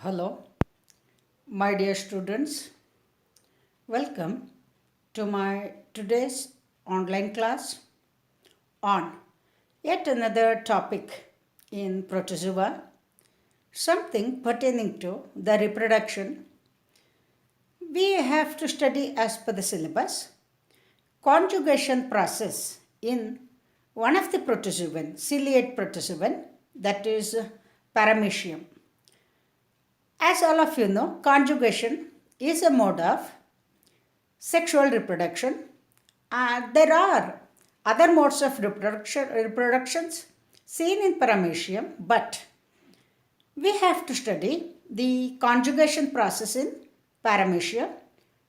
Hello, my dear students. Welcome to my today's online class on yet another topic in protozoa, something pertaining to the reproduction. We have to study as per the syllabus conjugation process in one of the protozoan, ciliate protozoan, that is Paramecium. As all of you know, conjugation is a mode of sexual reproduction. There are other modes of reproductions seen in Paramecium, but we have to study the conjugation process in Paramecium.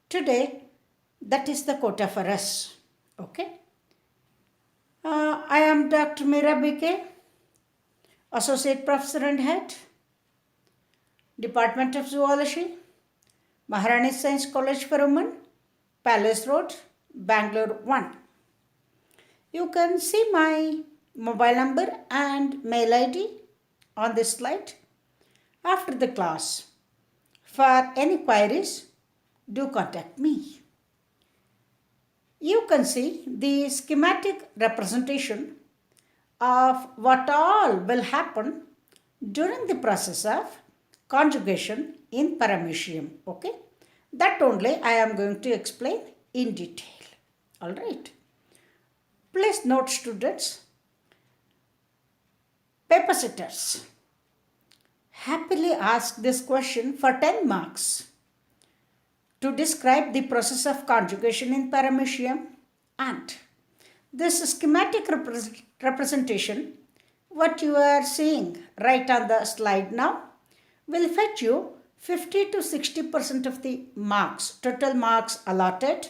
Today, that is the quota for us. Okay. I am Dr. Meera BK, Associate Professor and Head, Department of Zoology, Maharani Science College for Women, Palace Road, Bangalore 1. You can see my mobile number and mail ID on this slide after the class. For any queries, do contact me. You can see the schematic representation of what all will happen during the process of conjugation in Paramecium. Okay, that only I am going to explain in detail. All right. Please note, students, paper sitters happily ask this question for 10 marks to describe the process of conjugation in Paramecium, and this schematic representation, what you are seeing right on the slide now, will fetch you 50 to 60% of the marks, total marks allotted,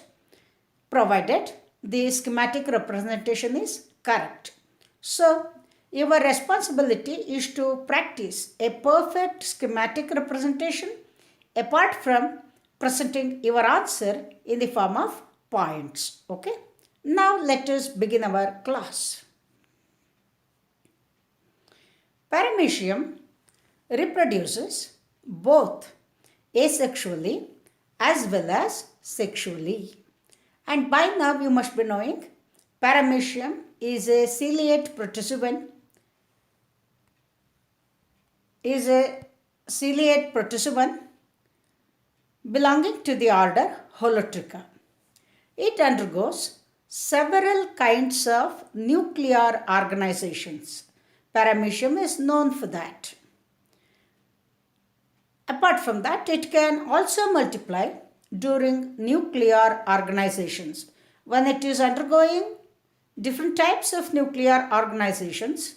provided the schematic representation is correct. So, your responsibility is to practice a perfect schematic representation apart from presenting your answer in the form of points. Okay. Now, let us begin our class. Paramecium reproduces both asexually as well as sexually. And by now you must be knowing Paramecium is a ciliate protozoan belonging to the order Holotricha. It undergoes several kinds of nuclear organizations. Paramecium is known for that. Apart from that, it can also multiply during nuclear organizations. When it is undergoing different types of nuclear organizations,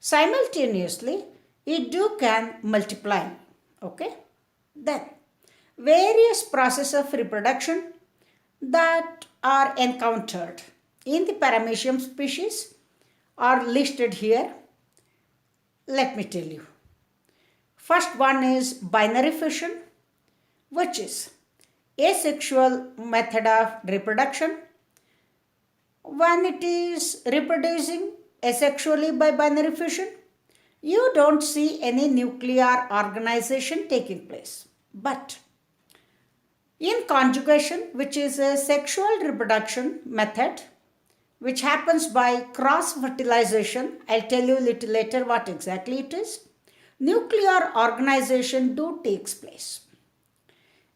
simultaneously it can multiply. Okay? Then, various processes of reproduction that are encountered in the Paramecium species are listed here. Let me tell you. First one is binary fission, which is asexual method of reproduction. When it is reproducing asexually by binary fission, you don't see any nuclear organization taking place. But in conjugation, which is a sexual reproduction method, which happens by cross-fertilization, I'll tell you a little later what exactly it is, nuclear organization takes place.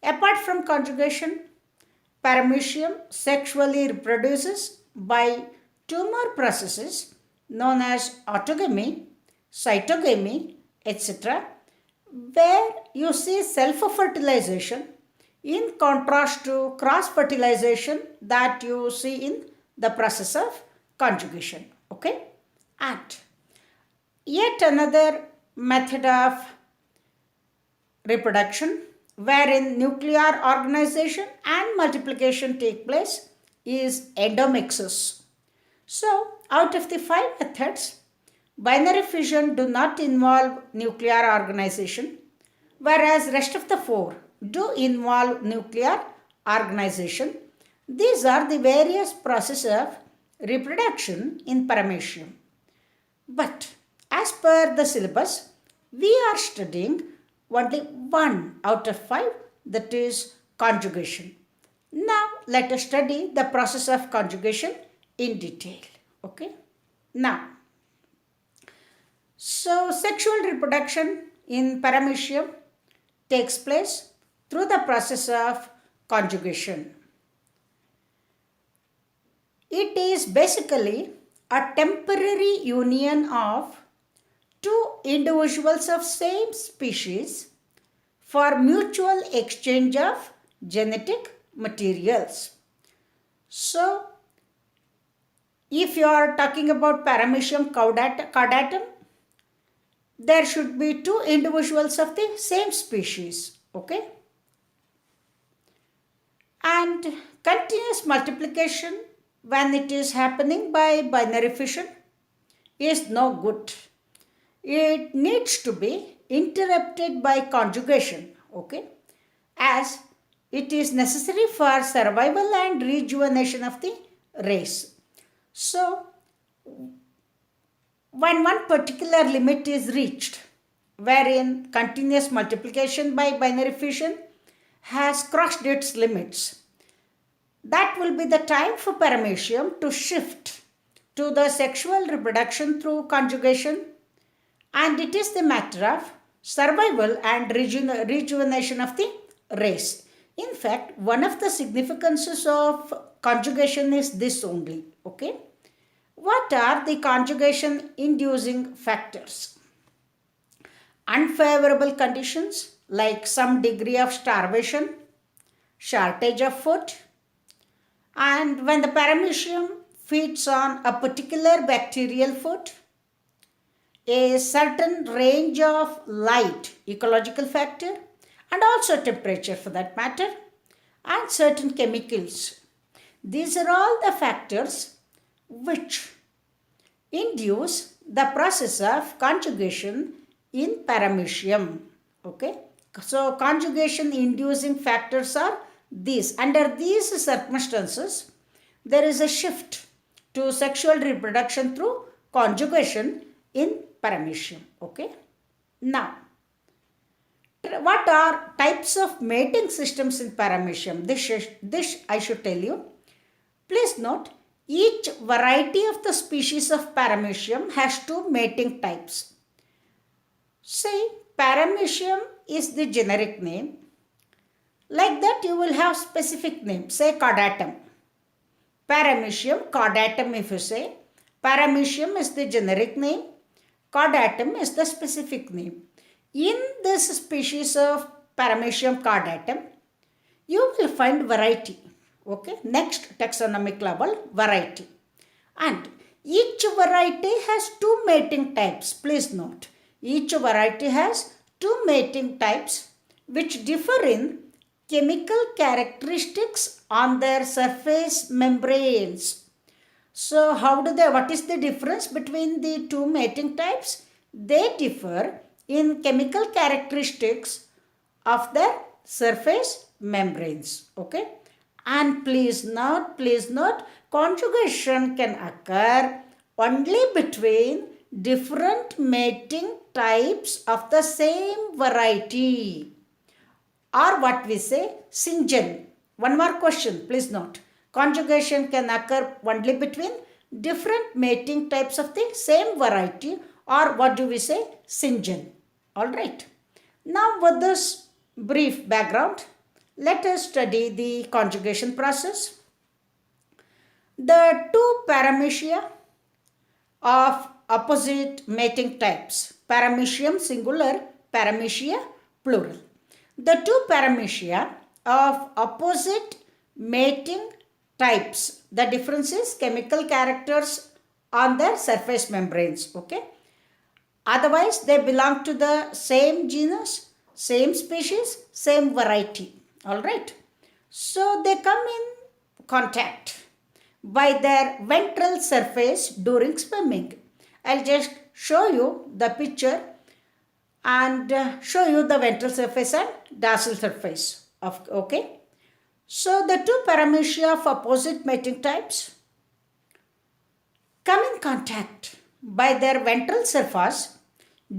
Apart from conjugation, Paramecium sexually reproduces by two more processes known as autogamy, cytogamy, etc., where you see self-fertilization in contrast to cross-fertilization that you see in the process of conjugation. Okay? And yet another method of reproduction wherein nuclear organization and multiplication take place is endomixis. So, out of the 5 methods, binary fission do not involve nuclear organization, whereas rest of the 4 do involve nuclear organization. These are the various processes of reproduction in Paramecium. But as per the syllabus, we are studying only 1 out of 5, that is conjugation. Now let us study the process of conjugation in detail. Okay. Now, so sexual reproduction in paramecium takes place through the process of conjugation. It is basically a temporary union of two individuals of same species for mutual exchange of genetic materials. So, if you are talking about paramecium caudatum, there should be two individuals of the same species. Okay. And continuous multiplication, when it is happening by binary fission, is no good. It needs to be interrupted by conjugation, okay, as it is necessary for survival and rejuvenation of the race. So, when one particular limit is reached, wherein continuous multiplication by binary fission has crossed its limits, that will be the time for paramecium to shift to the sexual reproduction through conjugation, and it is the matter of survival and rejuvenation of the race. In fact, one of the significances of conjugation is this only. Okay. What are the conjugation inducing factors? Unfavorable conditions like some degree of starvation, shortage of food, and when the paramecium feeds on a particular bacterial food, a certain range of light, ecological factor, and also temperature for that matter, and certain chemicals. These are all the factors which induce the process of conjugation in paramecium. Okay. So conjugation inducing factors are these. Under these circumstances, there is a shift to sexual reproduction through conjugation in paramecium. Okay. Now, what are types of mating systems in paramecium? This I should tell you. Please note, each variety of the species of paramecium has two mating types. Say, paramecium is the generic name. Like that, you will have specific name. Say, caudatum. Paramecium, caudatum if you say. Paramecium is the generic name. Caudatum is the specific name. In this species of paramecium caudatum, you will find variety. Okay, next taxonomic level, variety. And each variety has two mating types. Please note, each variety has two mating types which differ in chemical characteristics on their surface membranes. So, what is the difference between the two mating types? They differ in chemical characteristics of their surface membranes. Okay. And please note, conjugation can occur only between different mating types of the same variety, or what we say, syngen. One more question, please note. Conjugation can occur only between different mating types of the same variety, or what do we say, syngen. Alright. Now with this brief background, let us study the conjugation process. The two paramecia of opposite mating types, paramecium singular, paramecia plural. The two paramecia of opposite mating types, the difference is chemical characters on their surface membranes. Okay. Otherwise, they belong to the same genus, same species, same variety. Alright. So, they come in contact by their ventral surface during swimming. I'll just show you the picture and show you the ventral surface and dorsal surface of, okay. So, the two paramecia of opposite mating types come in contact by their ventral surface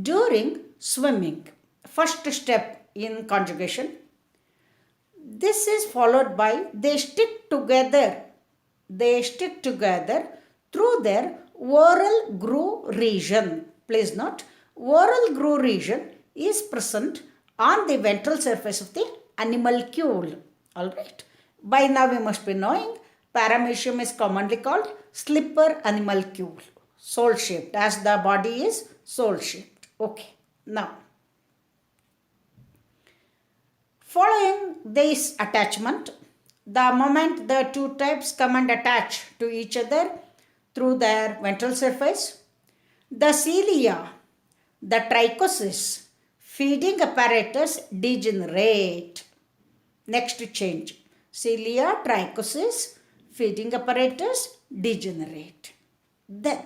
during swimming. first step in conjugation. This is followed by they stick together through their oral groove region. Please note, oral groove region is present on the ventral surface of the animalcule. Alright. By now we must be knowing paramecium is commonly called slipper animalcule. Soul shaped, as the body is soul shaped. Okay. Now, following this attachment, the moment the two types come and attach to each other through their ventral surface, the cilia, the trichosis, feeding apparatus degenerate. Next change. Cilia, trichosis, feeding apparatus degenerate. Then,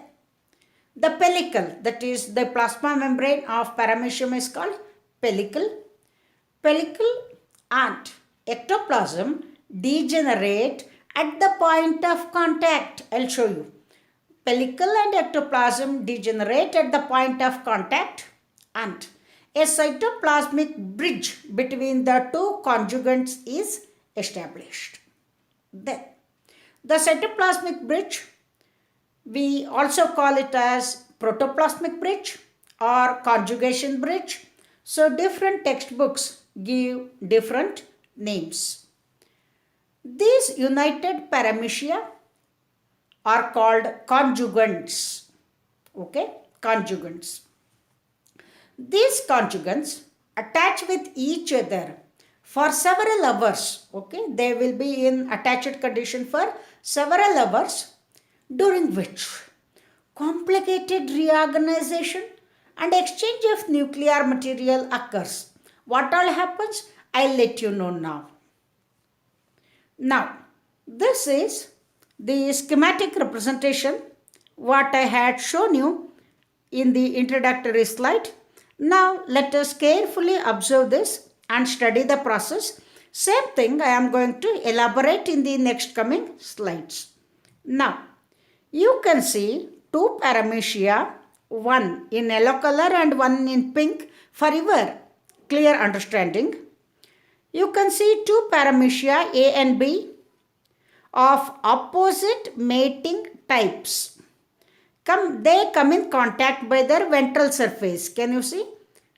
the pellicle, that is the plasma membrane of paramecium, is called pellicle. Pellicle and ectoplasm degenerate at the point of contact. I'll show you. Pellicle and ectoplasm degenerate at the point of contact, and a cytoplasmic bridge between the two conjugates is established. Then, the cytoplasmic bridge, we also call it as protoplasmic bridge or conjugation bridge. So, different textbooks give different names. These united paramecia are called conjugants. Okay, conjugants. These conjugants attach with each other for several hours. Okay, they will be in attached condition for several hours, during which complicated reorganization and exchange of nuclear material occurs. What all happens? I'll let you know now. Now, this is the schematic representation what I had shown you in the introductory slide. Now, let us carefully observe this and study the process. Same thing I am going to elaborate in the next coming slides. Now, you can see two paramecia, one in yellow color and one in pink, for your clear understanding. You can see two paramecia A and B of opposite mating types. They come in contact by their ventral surface. Can you see?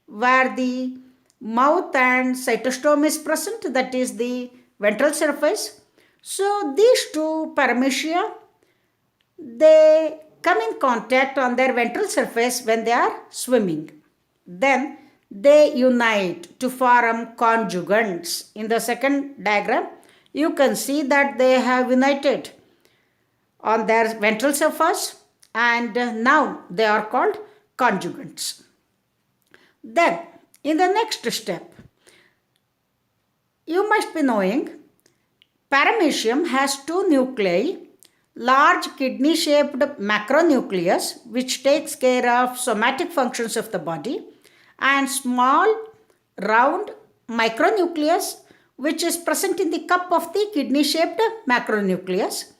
Where the mouth and cytostome is present, that is the ventral surface. So these two paramecia, they come in contact on their ventral surface when they are swimming. Then they unite to form conjugants. In the second diagram, you can see that they have united on their ventral surface, and now they are called conjugants. Then, in the next step, you must be knowing paramecium has two nuclei, large kidney-shaped macronucleus which takes care of somatic functions of the body, and small round micronucleus which is present in the cup of the kidney-shaped macronucleus.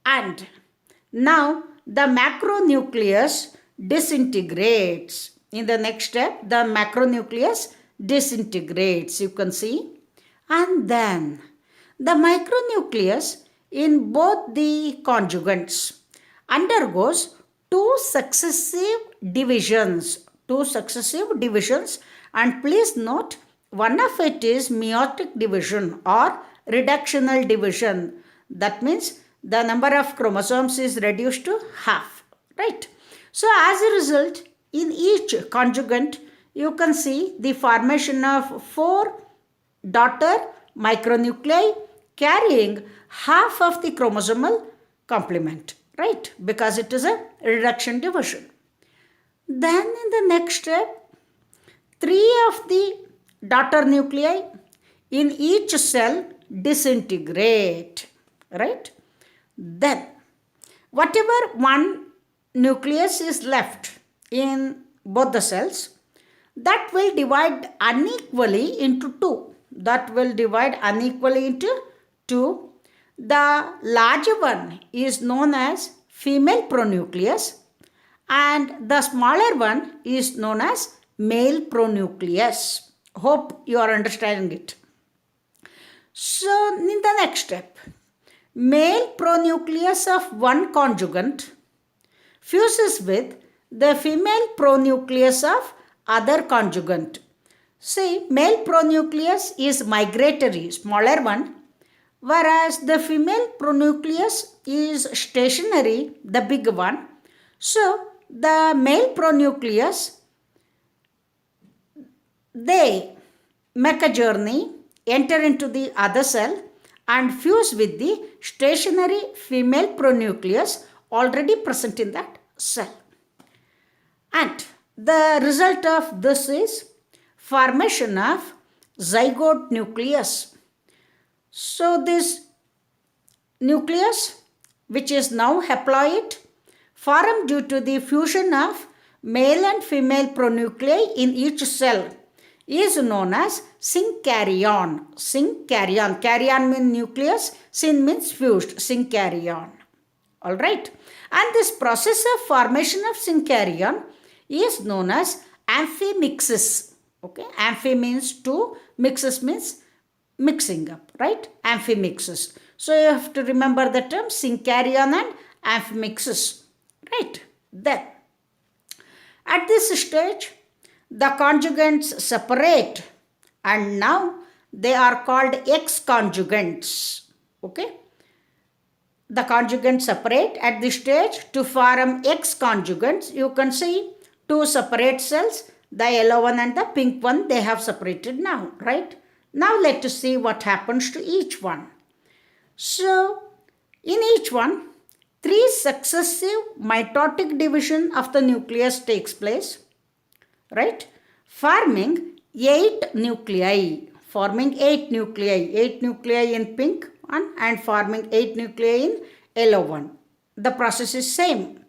And now the macronucleus disintegrates. In the next step, the macronucleus disintegrates, you can see. And then the micronucleus in both the conjugates undergoes two successive divisions, and please note, one of it is meiotic division or reductional division. That means the number of chromosomes is reduced to half, right? So as a result, in each conjugate, you can see the formation of 4 daughter micronuclei carrying half of the chromosomal complement, right? Because it is a reduction division. Then in the next step, 3 of the daughter nuclei in each cell disintegrate, right? Then whatever one nucleus is left in both the cells, that will divide unequally into 2. The larger one is known as female pronucleus and the smaller one is known as male pronucleus. Hope you are understanding it. So, in the next step, male pronucleus of one conjugate fuses with the female pronucleus of other conjugate. See, male pronucleus is migratory, smaller one, whereas the female pronucleus is stationary, the big one. So, the male pronucleus, they make a journey, enter into the other cell and fuse with the stationary female pronucleus already present in that cell. And the result of this is formation of zygote nucleus. So this nucleus, which is now haploid, formed due to the fusion of male and female pronuclei in each cell, is known as synkaryon. Synkaryon. Karyon means nucleus, syn means fused. Synkaryon. Alright. And this process of formation of synkaryon is known as amphimixis. Okay. Amphi means two, mixis means mixing up. Right. Amphimixis. So you have to remember the term synkaryon and amphimixis. Right. Then at this stage, the conjugates separate and now they are called X conjugates. Okay. The conjugates separate at this stage to form X conjugates. You can see two separate cells, the yellow one and the pink one, they have separated now, right? Now let us see what happens to each one. So, in each one, 3 successive mitotic division of the nucleus takes place, right? Forming 8 nuclei. Forming 8 nuclei. 8 nuclei in pink one and forming 8 nuclei in yellow one. The process is same.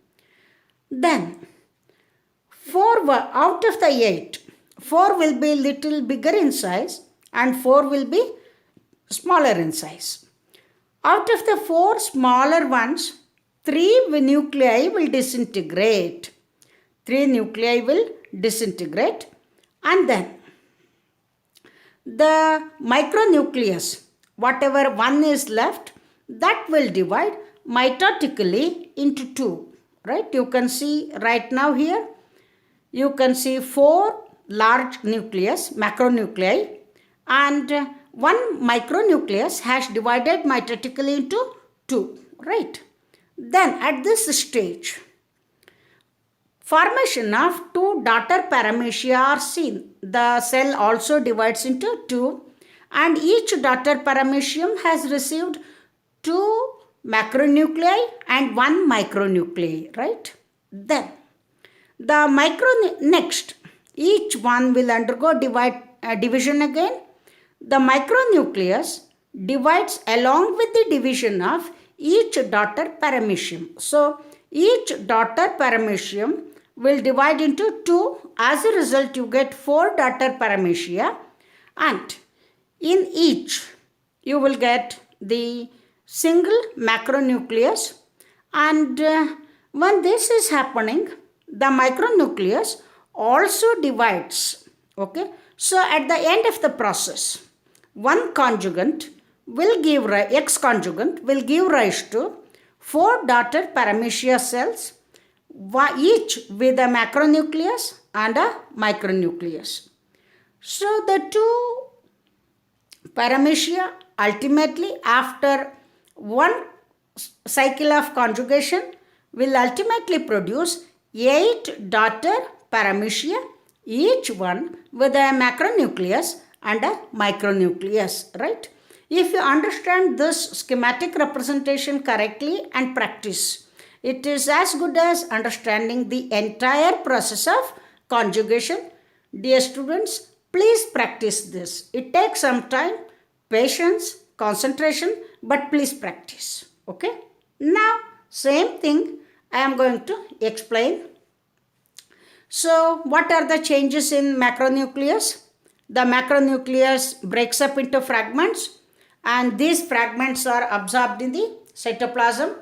Then, 4 out of the 8, 4 will be little bigger in size and 4 will be smaller in size. Out of the 4 smaller ones, 3 nuclei will disintegrate. 3 nuclei will disintegrate and then the micronucleus, whatever one is left, that will divide mitotically into 2. Right? You can see right now here, you can see 4 large nucleus, macronuclei, and 1 micronucleus has divided mitotically into 2. Right? Then at this stage, formation of 2 daughter paramecia are seen. The cell also divides into 2 and each daughter paramecium has received 2 macronuclei and 1 micronuclei, right? Then the next, each one will undergo division again. The micronucleus divides along with the division of each daughter paramecium. So each daughter paramecium will divide into 2. As a result, you get 4 daughter paramecia and in each you will get the single macronucleus and when this is happening, the micronucleus also divides. Okay. So at the end of the process, one conjugate will give X conjugate will give rise to 4 daughter paramecia cells, each with a macronucleus and a micronucleus. So the 2 paramecia ultimately after one cycle of conjugation will ultimately produce 8 daughter paramecia, each one with a macronucleus and a micronucleus, right? If you understand this schematic representation correctly and practice, it is as good as understanding the entire process of conjugation. Dear students, please practice this. It takes some time, patience, concentration, but please practice. Okay? Now, same thing I am going to explain. So, what are the changes in macronucleus? The macronucleus breaks up into fragments and these fragments are absorbed in the cytoplasm.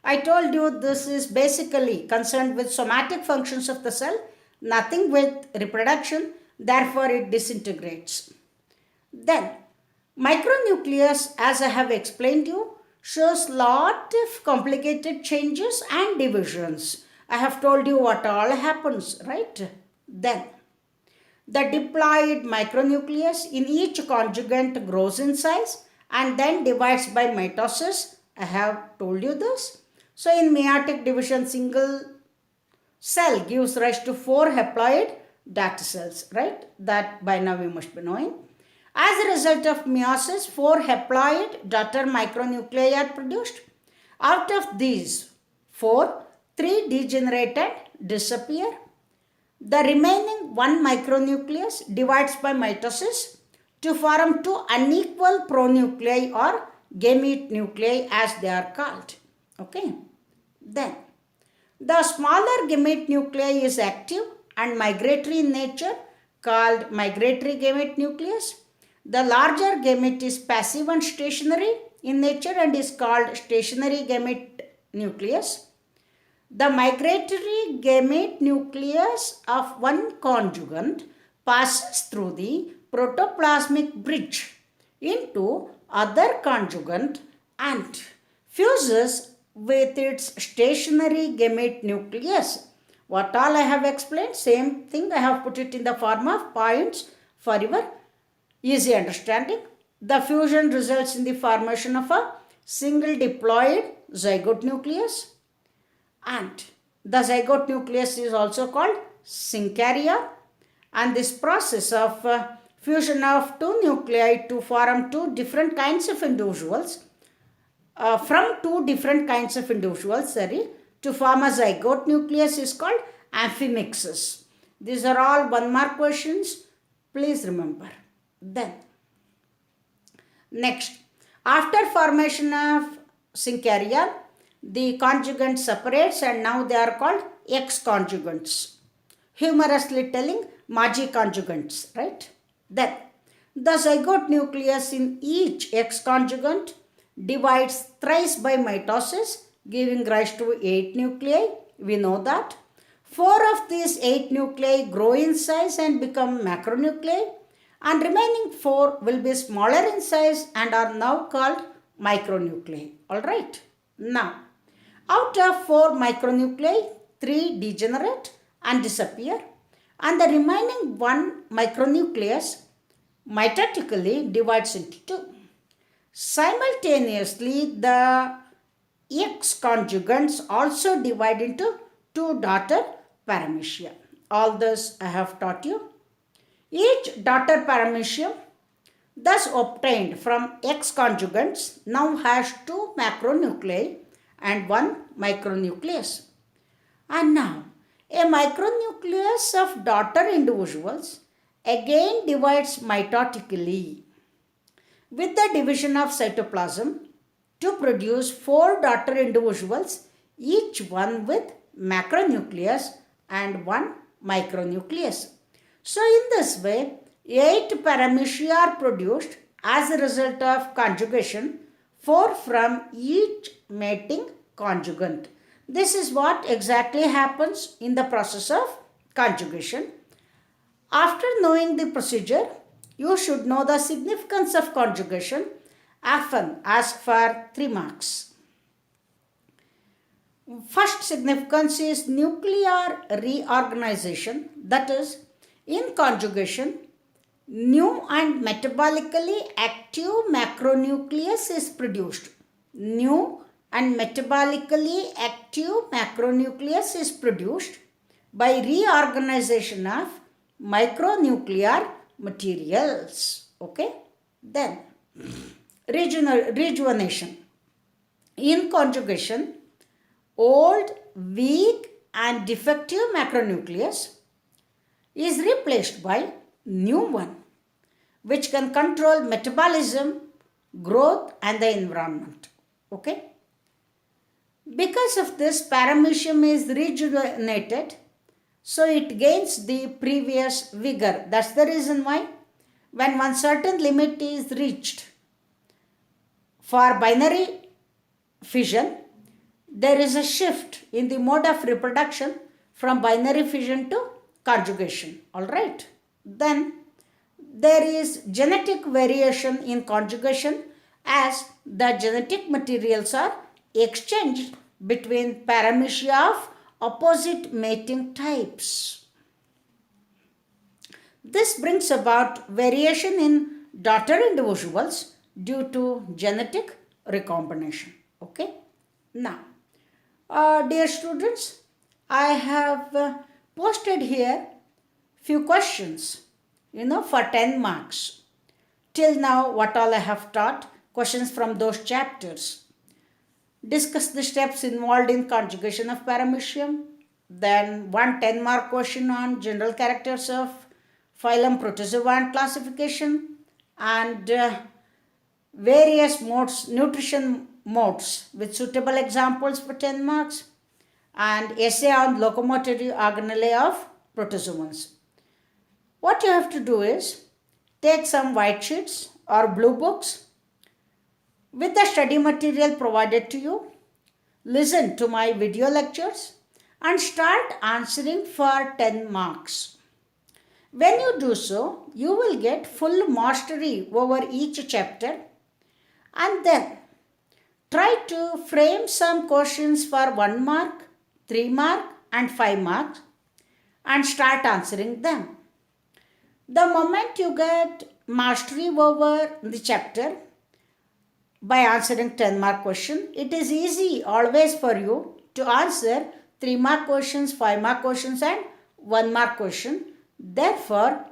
I told you this is basically concerned with somatic functions of the cell. nothing with reproduction, therefore it disintegrates. Then, micronucleus, as I have explained you, shows lot of complicated changes and divisions. I have told you what all happens, right? Then, the diploid micronucleus in each conjugate grows in size and then divides by mitosis. I have told you this. So, in meiotic division, single cell gives rise to 4 haploid daughter cells, right? That by now we must be knowing. As a result of meiosis, 4 haploid daughter micronuclei are produced. Out of these 4, 3 degenerate and disappear. The remaining 1 micronucleus divides by mitosis to form 2 unequal pronuclei or gamete nuclei as they are called. Okay. Then, the smaller gamete nuclei is active and migratory in nature, called migratory gamete nucleus. The larger gamete is passive and stationary in nature and is called stationary gamete nucleus. The migratory gamete nucleus of one conjugate passes through the protoplasmic bridge into other conjugate and fuses with its stationary gamete nucleus. What all I have explained, same thing I have put it in the form of points for your easy understanding. The fusion results in the formation of a single diploid zygote nucleus, and the zygote nucleus is also called synkarya, and this process of fusion of 2 nuclei to form 2 different kinds of individuals from 2 different kinds of individuals, to form a zygote nucleus is called amphimixis. These are all 1 mark questions. Please remember. Then, next, after formation of synkarya, the conjugate separates and now they are called X conjugates. Humorously telling, Maji conjugates, right? Then, the zygote nucleus in each X conjugate divides thrice by mitosis, giving rise to 8 nuclei. We know that. 4 of these 8 nuclei grow in size and become macronuclei, and remaining 4 will be smaller in size and are now called micronuclei. Alright. Now, out of 4 micronuclei, 3 degenerate and disappear, and the remaining 1 micronucleus mitotically divides into 2. Simultaneously, the X conjugates also divide into 2 daughter paramecia. All this I have taught you. Each daughter paramecium thus obtained from X conjugates now has 2 macronuclei and 1 micronucleus. And now, a micronucleus of daughter individuals again divides mitotically with the division of cytoplasm to produce 4 daughter individuals, each one with macronucleus and 1 micronucleus. So, in this way, 8 paramecia are produced as a result of conjugation, 4 from each mating conjugate. This is what exactly happens in the process of conjugation. After knowing the procedure, you should know the significance of conjugation, often asked for 3 marks. First significance is nuclear reorganization, that is, in conjugation, new and metabolically active macronucleus is produced. New and metabolically active macronucleus is produced by reorganization of micronuclear materials. Okay? Then, rejuvenation. In conjugation, old, weak and defective macronucleus is replaced by new one, which can control metabolism, growth and the environment. Okay? Because of this, paramecium is rejuvenated, so it gains the previous vigor. That's the reason why when one certain limit is reached for binary fission, there is a shift in the mode of reproduction from binary fission to conjugation. All right. Then there is genetic variation in conjugation as the genetic materials are exchanged between paramecia of opposite mating types. This brings about variation in daughter individuals due to genetic recombination. Okay. Now, dear students, I have posted here few questions, for 10 marks. Till now, what all I have taught, questions from those chapters. Discuss the steps involved in conjugation of paramecium. Then one 10-mark question on general characters of phylum Protozoa and classification, and various modes, nutrition modes with suitable examples for 10 marks, and essay on locomotory organelle of protozoans. What you have to do is take some white sheets or blue books with the study material provided to you, listen to my video lectures and start answering for 10 marks. When you do so, you will get full mastery over each chapter, and then try to frame some questions for 1 mark, 3 mark and 5 marks and start answering them. The moment you get mastery over the chapter by answering 10-mark question, it is easy always for you to answer 3-mark questions, 5-mark questions and 1-mark question. Therefore,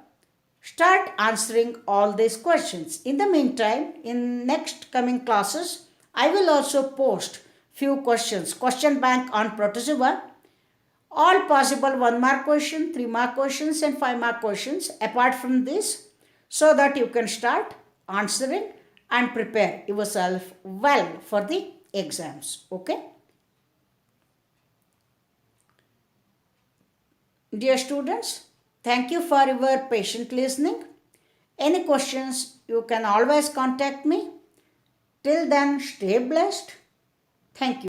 start answering all these questions. In the meantime, in next coming classes, I will also post few questions, question bank on protozoa, all possible 1-mark question, 3-mark questions and 5-mark questions apart from this, so that you can start answering and prepare yourself well for the exams. Okay? Dear students, thank you for your patient listening. Any questions, you can always contact me. Till then, stay blessed. Thank you.